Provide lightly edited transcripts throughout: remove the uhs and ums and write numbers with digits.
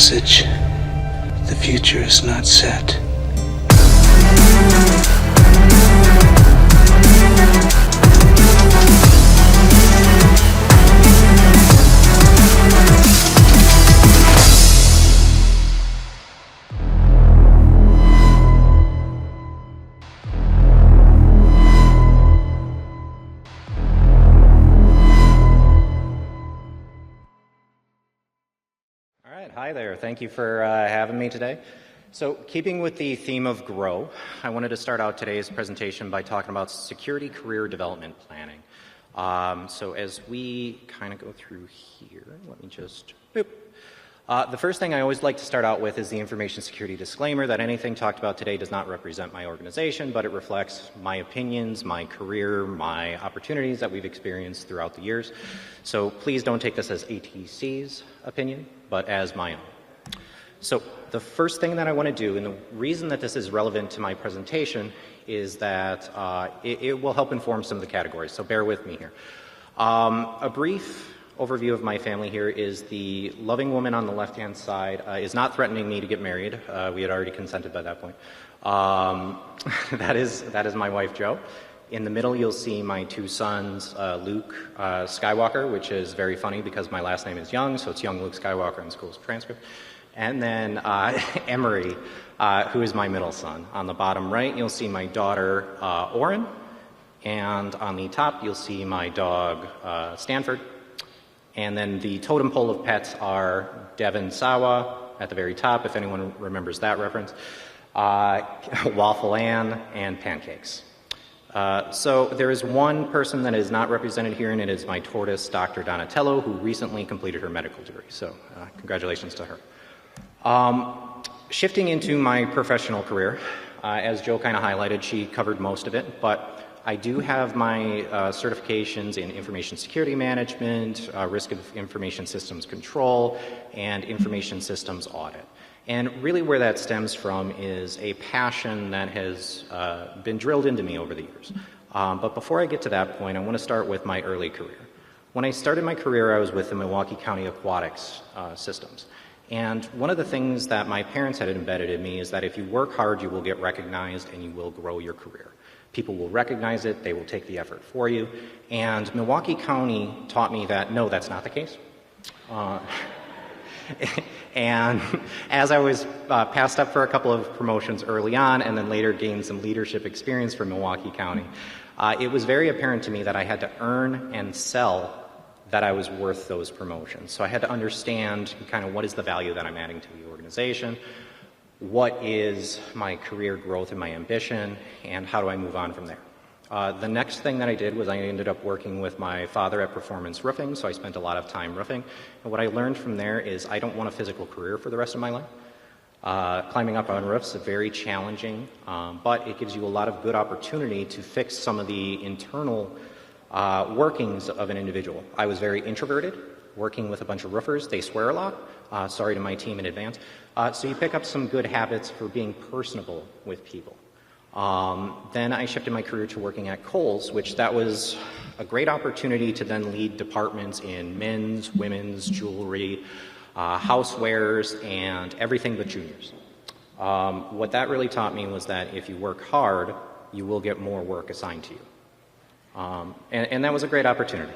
message. The future is not set. Hi there, thank you for having me today. So keeping with the theme of grow, I wanted to start out today's presentation by talking about security career development planning. So as we kind of go through here, let me just, boop. The first thing I always like to start out with is the information security disclaimer that anything talked about today does not represent my organization, but it reflects my opinions, my career, my opportunities that we've experienced throughout the years. So please don't take this as ATC's opinion, but as my own. So the first thing that I want to do, and the reason that this is relevant to my presentation, is that it will help inform some of the categories, so bear with me here. A brief overview of my family here is the loving woman on the left-hand side is not threatening me to get married. We had already consented by that point. That is my wife, Jo. In the middle, you'll see my two sons, Luke Skywalker, which is very funny because my last name is Young, so it's Young Luke Skywalker in school's transcript. And then Emery, who is my middle son. On the bottom right, you'll see my daughter, Oren. And on the top, you'll see my dog, Stanford. And then the totem pole of pets are Devon Sawa at the very top, if anyone remembers that reference, Waffle Ann, and Pancakes. So there is one person that is not represented here, and it is my tortoise, Dr. Donatello, who recently completed her medical degree. So congratulations to her. Shifting into my professional career, as Jo kind of highlighted, she covered most of it, but I do have my certifications in information security management, risk of information systems control, and information systems audit. And really where that stems from is a passion that has been drilled into me over the years. But before I get to that point, I want to start with my early career. When I started my career, I was with the Milwaukee County Aquatics Systems. And one of the things that my parents had embedded in me is that if you work hard, you will get recognized and you will grow your career. People will recognize it, they will take the effort for you. And Milwaukee County taught me that, no, that's not the case. And as I was passed up for a couple of promotions early on and then later gained some leadership experience from Milwaukee County, it was very apparent to me that I had to earn and sell that I was worth those promotions. So I had to understand kind of what is the value that I'm adding to the organization, what is my career growth and my ambition, and how do I move on from there. The next thing that I did was I ended up working with my father at Performance Roofing, so I spent a lot of time roofing. And what I learned from there is I don't want a physical career for the rest of my life. Climbing up on roofs is very challenging, but it gives you a lot of good opportunity to fix some of the internal workings of an individual. I was very introverted, working with a bunch of roofers. They swear a lot. Sorry to my team in advance. So you pick up some good habits for being personable with people. Then I shifted my career to working at Kohl's, which that was a great opportunity to then lead departments in men's, women's, jewelry, housewares, and everything but juniors. What that really taught me was that if you work hard, you will get more work assigned to you. And that was a great opportunity.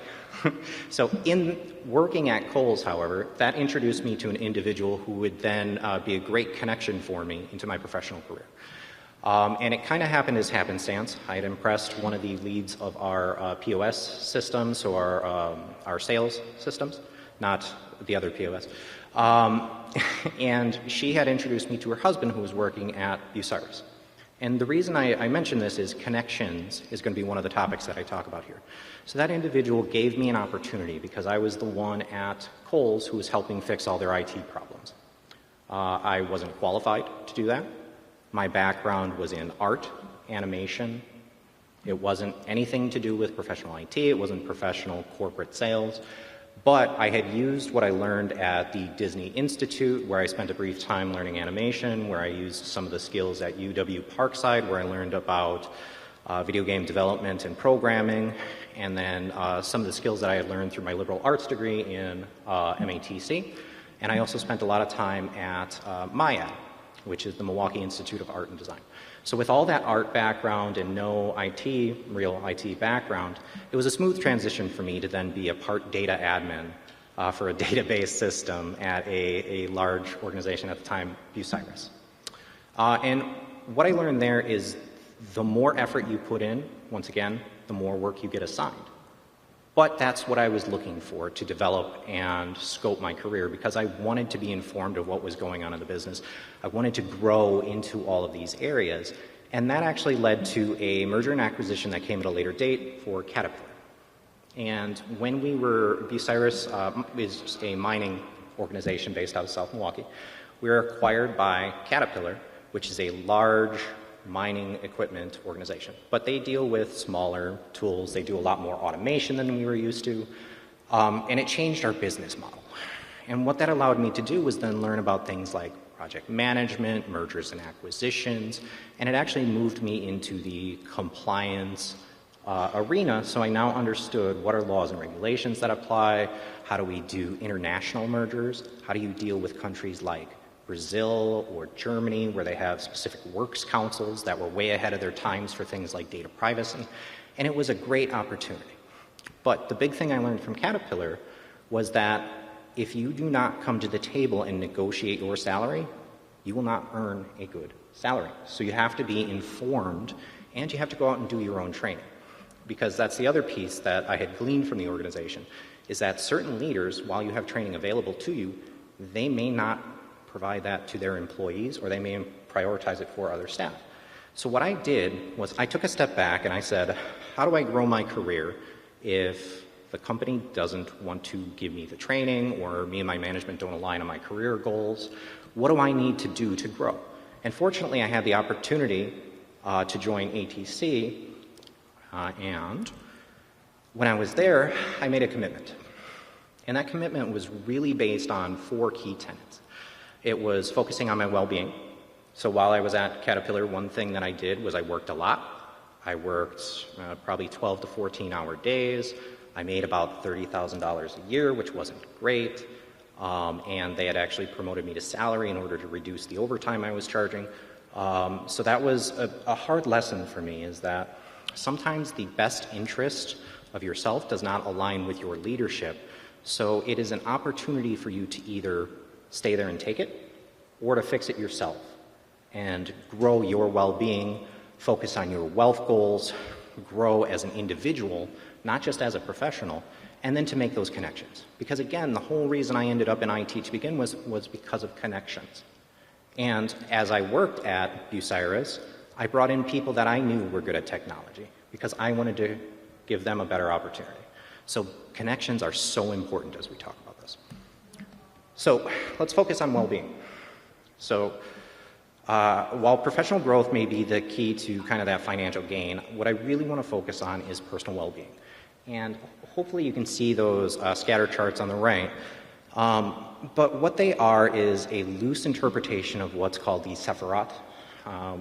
So in working at Kohl's, however, that introduced me to an individual who would then be a great connection for me into my professional career. And it kind of happened as happenstance. I had impressed one of the leads of our POS systems, so our sales systems, not the other POS. And she had introduced me to her husband who was working at BSides. And the reason I mention this is connections is going to be one of the topics that I talk about here. So that individual gave me an opportunity because I was the one at Kohl's who was helping fix all their IT problems. I wasn't qualified to do that. My background was in art, animation. It wasn't anything to do with professional IT. It wasn't professional corporate sales. But I had used what I learned at the Disney Institute, where I spent a brief time learning animation, where I used some of the skills at UW Parkside, where I learned about video game development and programming, and then some of the skills that I had learned through my liberal arts degree in MATC. And I also spent a lot of time at MIAD, which is the Milwaukee Institute of Art and Design. So with all that art background and no real IT background, it was a smooth transition for me to then be a part data admin for a database system at a large organization at the time, BSides. And what I learned there is the more effort you put in, once again, the more work you get assigned. But that's what I was looking for to develop and scope my career, because I wanted to be informed of what was going on in the business. I wanted to grow into all of these areas. And that actually led to a merger and acquisition that came at a later date for Caterpillar. And when we were, BSides is a mining organization based out of South Milwaukee. We were acquired by Caterpillar, which is a large mining equipment organization. But they deal with smaller tools. They do a lot more automation than we were used to. And it changed our business model. And what that allowed me to do was then learn about things like project management, mergers and acquisitions, and it actually moved me into the compliance arena, so I now understood what are laws and regulations that apply, how do we do international mergers, how do you deal with countries like Brazil or Germany, where they have specific works councils that were way ahead of their times for things like data privacy. And it was a great opportunity. But the big thing I learned from Caterpillar was that if you do not come to the table and negotiate your salary, you will not earn a good salary. So you have to be informed, and you have to go out and do your own training. Because that's the other piece that I had gleaned from the organization, is that certain leaders, while you have training available to you, they may not provide that to their employees, or they may prioritize it for other staff. So what I did was I took a step back and I said, how do I grow my career if the company doesn't want to give me the training, or me and my management don't align on my career goals? What do I need to do to grow? And fortunately, I had the opportunity to join ATC, and when I was there, I made a commitment. And that commitment was really based on 4 key tenets. It was focusing on my well-being. So while I was at Caterpillar, one thing that I did was I worked a lot. I worked probably 12 to 14-hour days. I made about $30,000 a year, which wasn't great. And they had actually promoted me to salary in order to reduce the overtime I was charging. So that was a hard lesson for me, is that sometimes the best interest of yourself does not align with your leadership. So it is an opportunity for you to either stay there and take it, or to fix it yourself and grow your well-being, focus on your wealth goals, grow as an individual, not just as a professional, and then to make those connections. Because again, the whole reason I ended up in IT to begin was because of connections. And as I worked at BSides, I brought in people that I knew were good at technology because I wanted to give them a better opportunity. So connections are so important as we talk about this. So let's focus on well-being. So while professional growth may be the key to kind of that financial gain, what I really want to focus on is personal well-being. And hopefully you can see those scatter charts on the right. But what they are is a loose interpretation of what's called the Sephirot,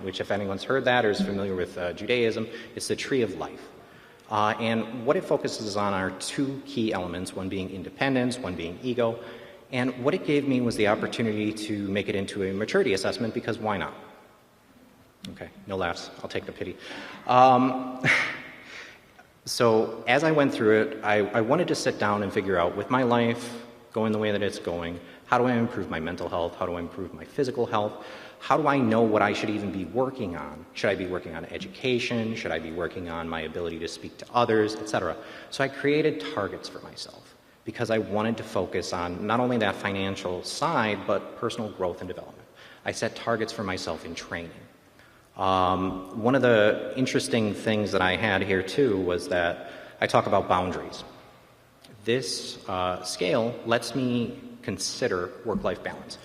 which, if anyone's heard that or is familiar with Judaism, it's the tree of life. And what it focuses on are 2 key elements, one being independence, one being ego. And what it gave me was the opportunity to make it into a maturity assessment, because why not? Okay, no laughs. I'll take the pity. So as I went through it, I wanted to sit down and figure out, with my life going the way that it's going, how do I improve my mental health? How do I improve my physical health? How do I know what I should even be working on? Should I be working on education? Should I be working on my ability to speak to others, etc.? So I created targets for myself, because I wanted to focus on not only that financial side, but personal growth and development. I set targets for myself in training. One of the interesting things that I had here too was that I talk about boundaries. This scale lets me consider work-life balance,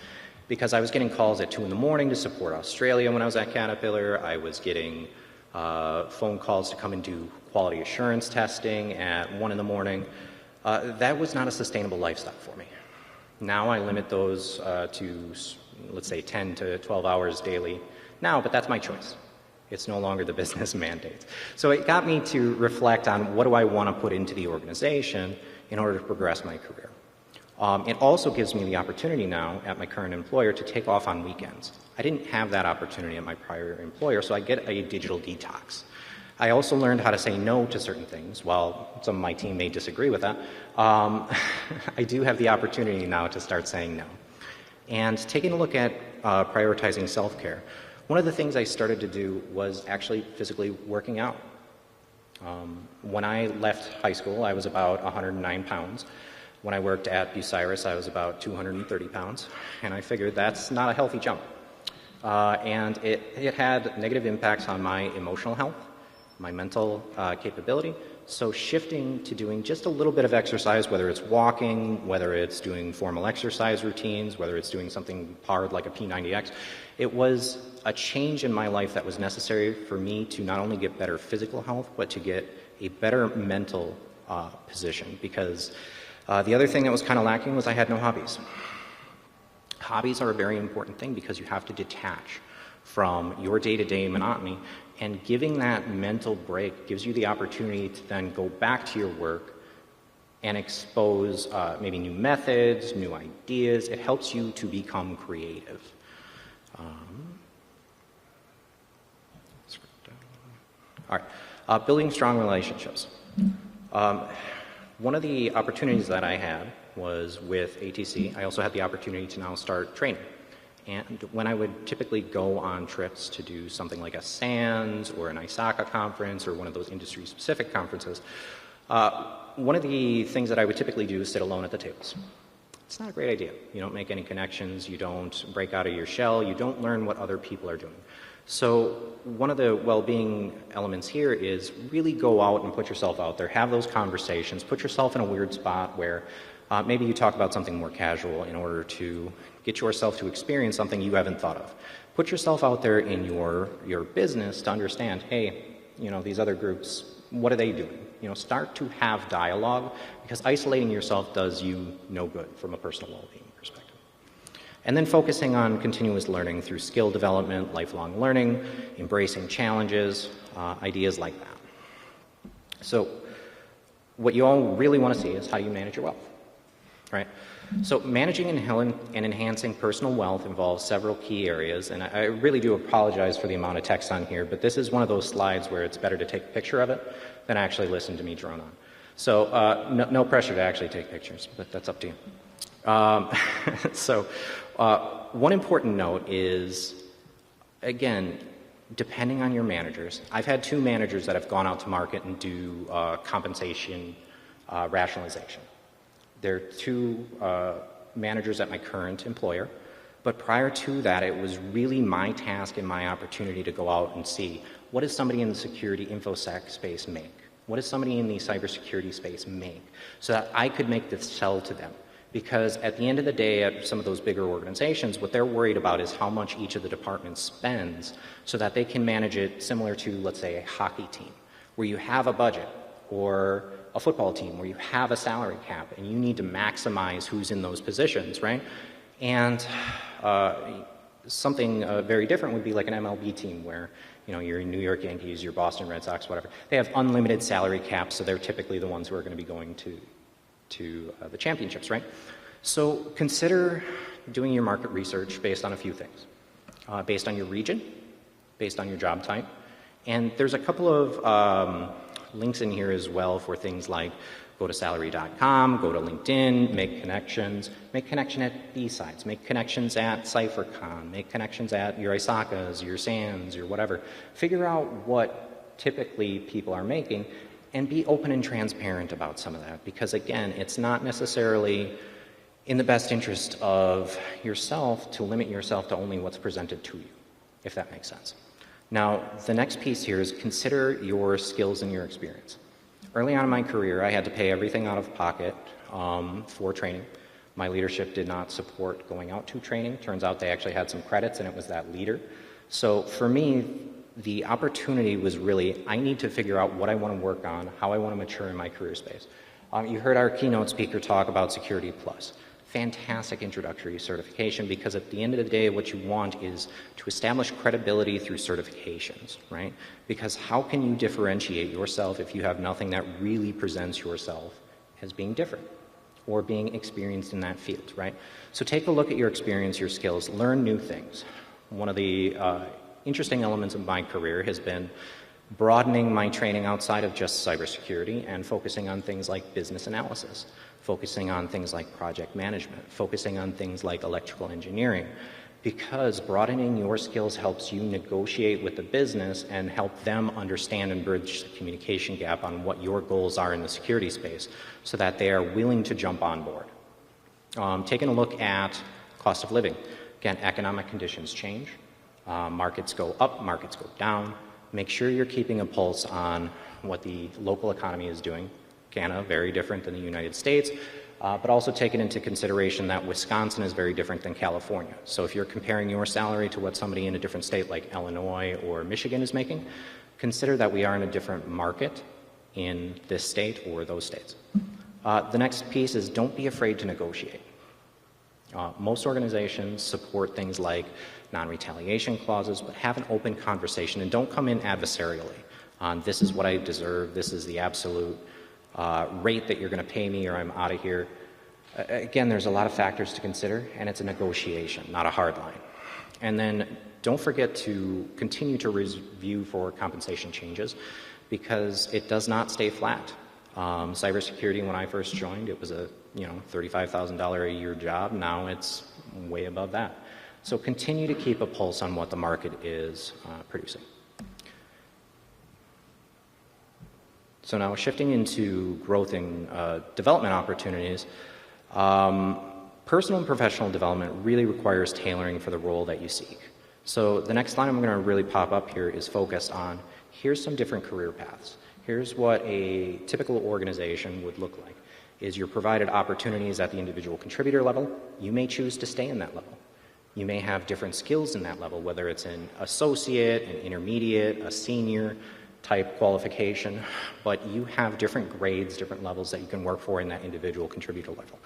because I was getting calls at 2 in the morning to support Australia when I was at Caterpillar. I was getting phone calls to come and do quality assurance testing at 1 in the morning. That was not a sustainable lifestyle for me. Now I limit those to, let's say, 10 to 12 hours daily now, but that's my choice. It's no longer the business mandate. So it got me to reflect on, what do I want to put into the organization in order to progress my career? It also gives me the opportunity now at my current employer to take off on weekends. I didn't have that opportunity at my prior employer, so I get a digital detox. I also learned how to say no to certain things. While some of my team may disagree with that, I do have the opportunity now to start saying no. And taking a look at prioritizing self-care, one of the things I started to do was actually physically working out. When I left high school, I was about 109 pounds. When I worked at BSides, I was about 230 pounds, and I figured that's not a healthy jump. And it had negative impacts on my emotional health, my mental capability. So shifting to doing just a little bit of exercise, whether it's walking, whether it's doing formal exercise routines, whether it's doing something hard like a P90X, it was a change in my life that was necessary for me to not only get better physical health, but to get a better mental position. Because the other thing that was kind of lacking was I had no hobbies. Hobbies are a very important thing because you have to detach from your day-to-day monotony, and giving that mental break gives you the opportunity to then go back to your work and expose maybe new methods, new ideas. It helps you to become creative. All right, building strong relationships. One of the opportunities that I had was with ATC. I also had the opportunity to now start training. And when I would typically go on trips to do something like a SANS or an ISACA conference or one of those industry-specific conferences, one of the things that I would typically do is sit alone at the tables. It's not a great idea. You don't make any connections, you don't break out of your shell, you don't learn what other people are doing. So one of the well-being elements here is really go out and put yourself out there, have those conversations, put yourself in a weird spot where maybe you talk about something more casual in order to get yourself to experience something you haven't thought of. Put yourself out there in your business to understand, hey, you know, these other groups, what are they doing? You know, start to have dialogue, because isolating yourself does you no good from a personal well-being perspective. And then focusing on continuous learning through skill development, lifelong learning, embracing challenges, ideas like that. So what you all really want to see is how you manage your wealth, right? So managing and enhancing personal wealth involves several key areas, and I really do apologize for the amount of text on here, but this is one of those slides where it's better to take a picture of it than actually listen to me drone on. So no pressure to actually take pictures, but that's up to you. So one important note is, again, depending on your managers, I've had 2 managers that have gone out to market and do compensation rationalization. They're 2 managers at my current employer, but prior to that, it was really my task and my opportunity to go out and see, what does somebody in the security infosec space make? What does somebody in the cybersecurity space make? So that I could make the sell to them. Because at the end of the day, at some of those bigger organizations, what they're worried about is how much each of the departments spends so that they can manage it similar to, let's say, a hockey team, where you have a budget, or a football team where you have a salary cap and you need to maximize who's in those positions, right? And something very different would be like an MLB team where, you know, your New York Yankees, your Boston Red Sox, whatever. They have unlimited salary caps, so they're typically the ones who are going to be going to the championships, right? So consider doing your market research based on a few things. Based on your region, based on your job type, and there's a couple of links in here as well for things like go to salary.com, go to LinkedIn, make connection at BSides, make connections at CypherCon, make connections at your ISACAs, your SANS, your whatever. Figure out what typically people are making and be open and transparent about some of that, because again, it's not necessarily in the best interest of yourself to limit yourself to only what's presented to you, if that makes sense. Now, the next piece here is consider your skills and your experience. Early on in my career, I had to pay everything out of pocket for training. My leadership did not support going out to training. Turns out they actually had some credits, and it was that leader. So for me, the opportunity was really, I need to figure out what I want to work on, how I want to mature in my career space. You heard our keynote speaker talk about Security Plus. Fantastic introductory certification, because at the end of the day, what you want is to establish credibility through certifications, right? Because how can you differentiate yourself if you have nothing that really presents yourself as being different, or being experienced in that field, right? So take a look at your experience, your skills, learn new things. One of the interesting elements of my career has been broadening my training outside of just cybersecurity and focusing on things like business analysis, focusing on things like project management, focusing on things like electrical engineering, because broadening your skills helps you negotiate with the business and help them understand and bridge the communication gap on what your goals are in the security space so that they are willing to jump on board. Taking a look at cost of living. Again, economic conditions change. Markets go up, markets go down. Make sure you're keeping a pulse on what the local economy is doing. Canada, very different than the United States, but also taking into consideration that Wisconsin is very different than California. So if you're comparing your salary to what somebody in a different state like Illinois or Michigan is making, consider that we are in a different market in this state or those states. The next piece is don't be afraid to negotiate. Most organizations support things like non-retaliation clauses, but have an open conversation and don't come in adversarially on this is what I deserve, this is the absolute rate that you're going to pay me or I'm out of here. Again, there's a lot of factors to consider and it's a negotiation, not a hard line. And then don't forget to continue to review for compensation changes because it does not stay flat. Cybersecurity, when I first joined, it was a $35,000 a year job. Now it's way above that. So continue to keep a pulse on what the market is producing. So now shifting into growth and development opportunities, personal and professional development really requires tailoring for the role that you seek. So the next line I'm going to really pop up here is focused on here's some different career paths. Here's what a typical organization would look like. Is you're provided opportunities at the individual contributor level. You may choose to stay in that level. You may have different skills in that level, whether it's an associate, an intermediate, a senior type qualification, but you have different grades, different levels that you can work for in that individual contributor level.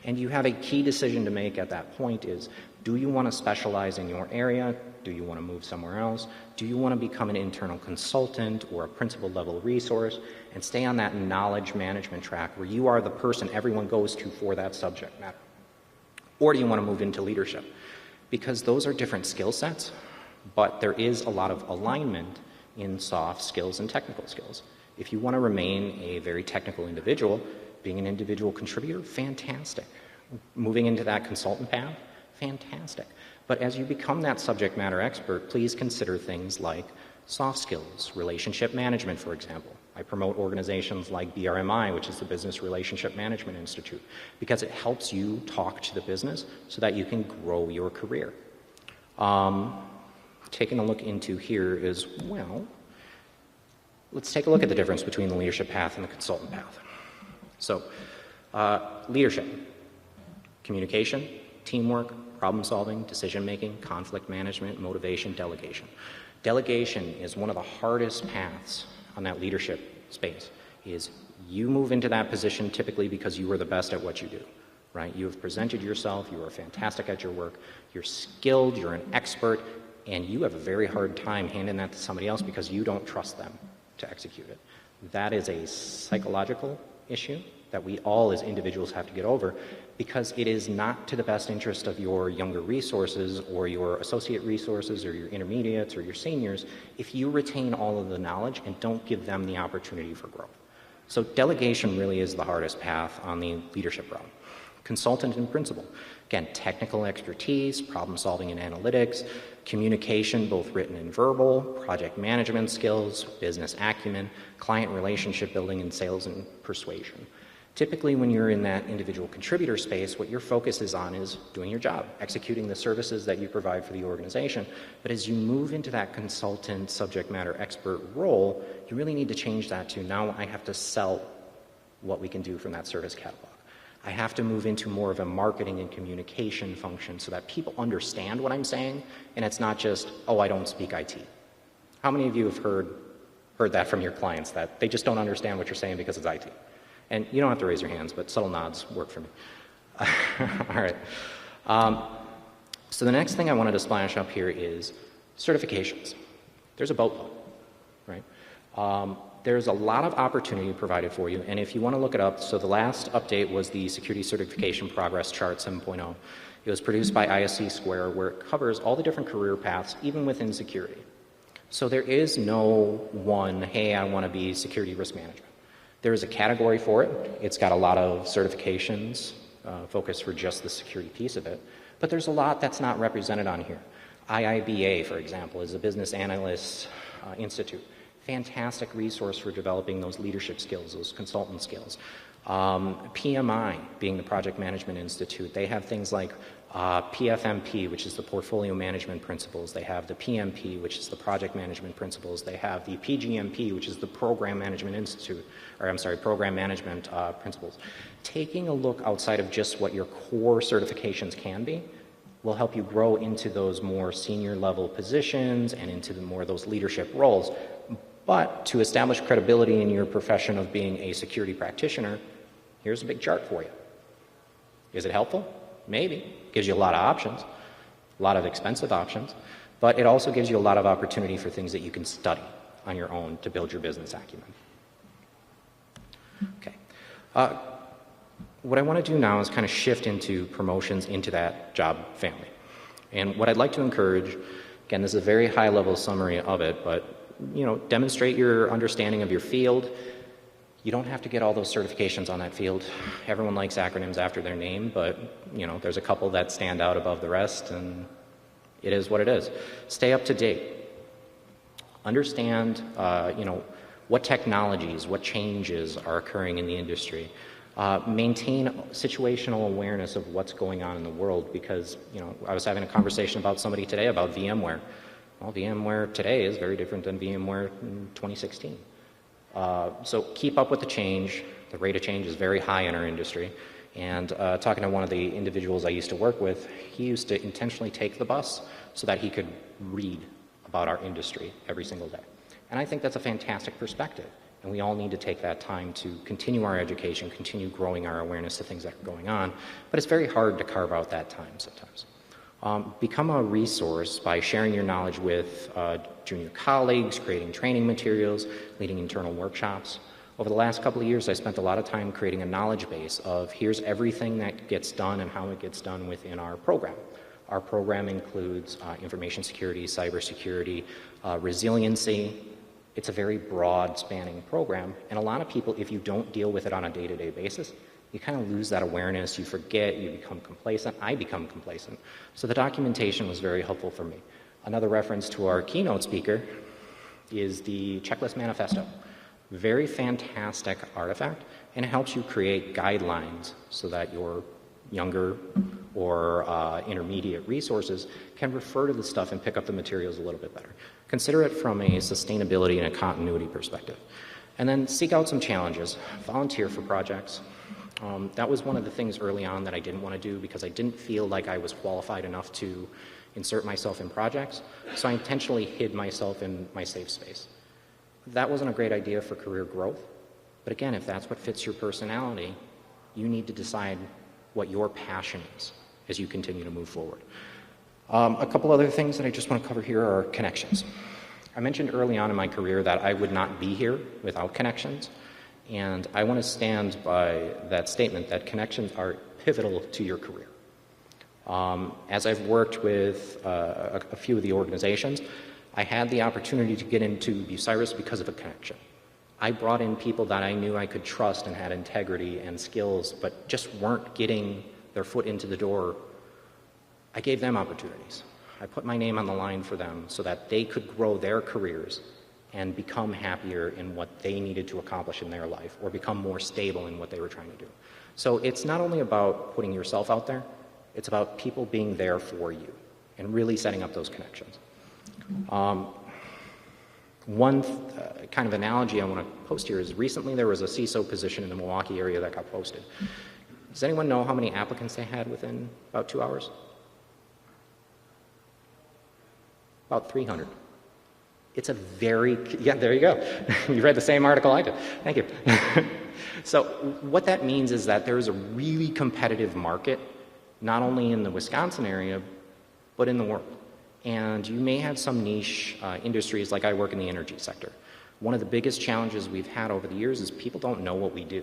And you have a key decision to make at that point is, do you want to specialize in your area? Do you want to move somewhere else? Do you want to become an internal consultant or a principal level resource and stay on that knowledge management track where you are the person everyone goes to for that subject matter? Or do you want to move into leadership? Because those are different skill sets, but there is a lot of alignment in soft skills and technical skills. If you want to remain a very technical individual, being an individual contributor, fantastic. Moving into that consultant path, fantastic. But as you become that subject matter expert, please consider things like soft skills, relationship management, for example. I promote organizations like BRMI, which is the Business Relationship Management Institute, because it helps you talk to the business so that you can grow your career. Taking a look into here as well, let's take a look at the difference between the leadership path and the consultant path. So, leadership, communication, teamwork, problem solving, decision making, conflict management, motivation, delegation. Delegation is one of the hardest paths on that leadership space. Is you move into that position typically because you are the best at what you do, right? You have presented yourself, you are fantastic at your work, you're skilled, you're an expert, and you have a very hard time handing that to somebody else because you don't trust them to execute it. That is a psychological issue that we all as individuals have to get over because it is not to the best interest of your younger resources or your associate resources or your intermediates or your seniors if you retain all of the knowledge and don't give them the opportunity for growth. So delegation really is the hardest path on the leadership route. Consultant and principal. Again, technical expertise, problem solving and analytics, communication, both written and verbal, project management skills, business acumen, client relationship building, and sales and persuasion. Typically, when you're in that individual contributor space, what your focus is on is doing your job, executing the services that you provide for the organization. But as you move into that consultant, subject matter expert role, you really need to change that to now I have to sell what we can do from that service catalog. I have to move into more of a marketing and communication function so that people understand what I'm saying, and it's not just, oh, I don't speak IT. How many of you have heard that from your clients, that they just don't understand what you're saying because it's IT? And you don't have to raise your hands, but subtle nods work for me. All right. So the next thing I wanted to splash up here is certifications. There's a boatload, right? There's a lot of opportunity provided for you, and if you want to look it up, so the last update was the Security Certification Progress Chart 7.0. It was produced by ISC Square, where it covers all the different career paths, even within security. So there is no one, hey, I want to be security risk management. There is a category for it. It's got a lot of certifications focused for just the security piece of it, but there's a lot that's not represented on here. IIBA, for example, is a business analyst institute. Fantastic resource for developing those leadership skills, those consultant skills. PMI, being the Project Management Institute, they have things like PFMP, which is the Portfolio Management Principles. They have the PMP, which is the Project Management Principles. They have the PGMP, which is the Program Management Institute, or I'm sorry, Program Management Principles. Taking a look outside of just what your core certifications can be will help you grow into those more senior level positions and into the more of those leadership roles. But to establish credibility in your profession of being a security practitioner, here's a big chart for you. Is it helpful? Maybe. Gives you a lot of options, a lot of expensive options, but it also gives you a lot of opportunity for things that you can study on your own to build your business acumen. Okay. What I want to do now is kind of shift into promotions into that job family. And what I'd like to encourage, again, this is a very high-level summary of it, but demonstrate your understanding of your field. You don't have to get all those certifications on that field. Everyone likes acronyms after their name, but there's a couple that stand out above the rest, and it is what it is. Stay up to date. Understand, what technologies, what changes are occurring in the industry. Maintain situational awareness of what's going on in the world, because I was having a conversation about somebody today about VMware. Well, VMware today is very different than VMware in 2016. So keep up with the change. The rate of change is very high in our industry. And talking to one of the individuals I used to work with, he used to intentionally take the bus so that he could read about our industry every single day. And I think that's a fantastic perspective. And we all need to take that time to continue our education, continue growing our awareness to things that are going on. But it's very hard to carve out that time sometimes. Become a resource by sharing your knowledge with junior colleagues, creating training materials, leading internal workshops. Over the last couple of years, I spent a lot of time creating a knowledge base of here's everything that gets done and how it gets done within our program. Our program includes information security, cybersecurity, resiliency. It's a very broad spanning program, and a lot of people, if you don't deal with it on a day-to-day basis, you kind of lose that awareness, you forget, you become complacent. I become complacent. So the documentation was very helpful for me. Another reference to our keynote speaker is the Checklist Manifesto. Very fantastic artifact, and it helps you create guidelines so that your younger or intermediate resources can refer to the stuff and pick up the materials a little bit better. Consider it from a sustainability and a continuity perspective. And then seek out some challenges. Volunteer for projects. That was one of the things early on that I didn't want to do because I didn't feel like I was qualified enough to insert myself in projects, so I intentionally hid myself in my safe space. That wasn't a great idea for career growth, but again, if that's what fits your personality, you need to decide what your passion is as you continue to move forward. A couple other things that I just want to cover here are connections. I mentioned early on in my career that I would not be here without connections. And I want to stand by that statement that connections are pivotal to your career. As I've worked with a few of the organizations, I had the opportunity to get into BSides because of a connection. I brought in people that I knew I could trust and had integrity and skills, but just weren't getting their foot into the door. I gave them opportunities. I put my name on the line for them so that they could grow their careers and become happier in what they needed to accomplish in their life or become more stable in what they were trying to do. So it's not only about putting yourself out there, it's about people being there for you and really setting up those connections. One kind of analogy I want to post here is recently there was a CISO position in the Milwaukee area that got posted. Does anyone know how many applicants they had within about 2 hours? About 300. It's a very, yeah, there you go. You read the same article I did. Thank you. So what that means is that there is a really competitive market, not only in the Wisconsin area, but in the world. And you may have some niche industries, like I work in the energy sector, One of the biggest challenges we've had over the years is people don't know what we do.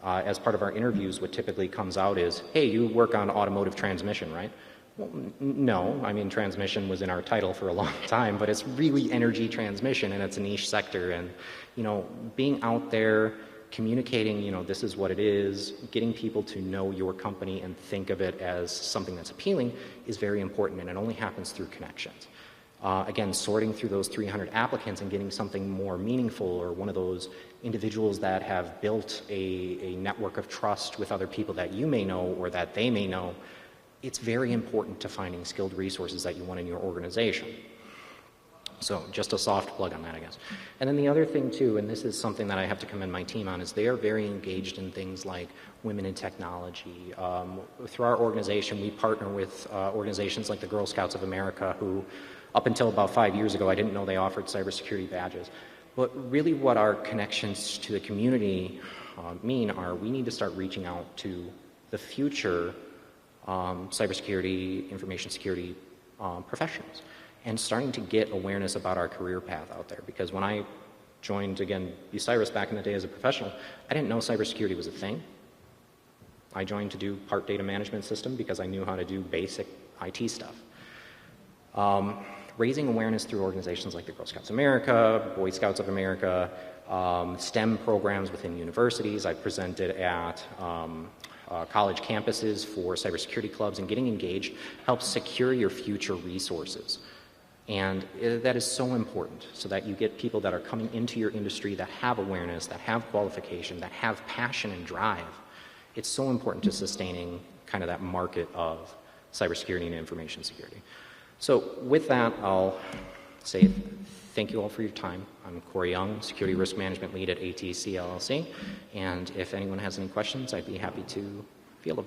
As part of our interviews, what typically comes out is, hey, you work on automotive transmission, right? Well, no, I mean, transmission was in our title for a long time, but it's really energy transmission, and it's a niche sector. And, you know, being out there, communicating, you know, this is what it is, getting people to know your company and think of it as something that's appealing is very important, and it only happens through connections. Again, sorting through those 300 applicants and getting something more meaningful, or one of those individuals that have built a network of trust with other people that you may know or that they may know, it's very important to finding skilled resources that you want in your organization. So just a soft plug on that, I guess. And then the other thing too, and this is something that I have to commend my team on, is they are very engaged in things like women in technology. Through our organization, we partner with organizations like the Girl Scouts of America, who up until about 5 years ago, I didn't know they offered cybersecurity badges. But really what our connections to the community mean are we need to start reaching out to the future cybersecurity, information security professionals, and starting to get awareness about our career path out there. Because when I joined, again, BSides back in the day as a professional, I didn't know cybersecurity was a thing. I joined to do part data management system because I knew how to do basic IT stuff. Raising awareness through organizations like the Girl Scouts of America, Boy Scouts of America, STEM programs within universities. I presented at college campuses for cybersecurity clubs, and getting engaged helps secure your future resources. And that is so important, so that you get people that are coming into your industry that have awareness, that have qualification, that have passion and drive. It's so important to sustaining kind of that market of cybersecurity and information security. So with that, I'll say thank you all for your time. I'm Corey Young, Security Risk Management Lead at ATC LLC, and if anyone has any questions, I'd be happy to field them.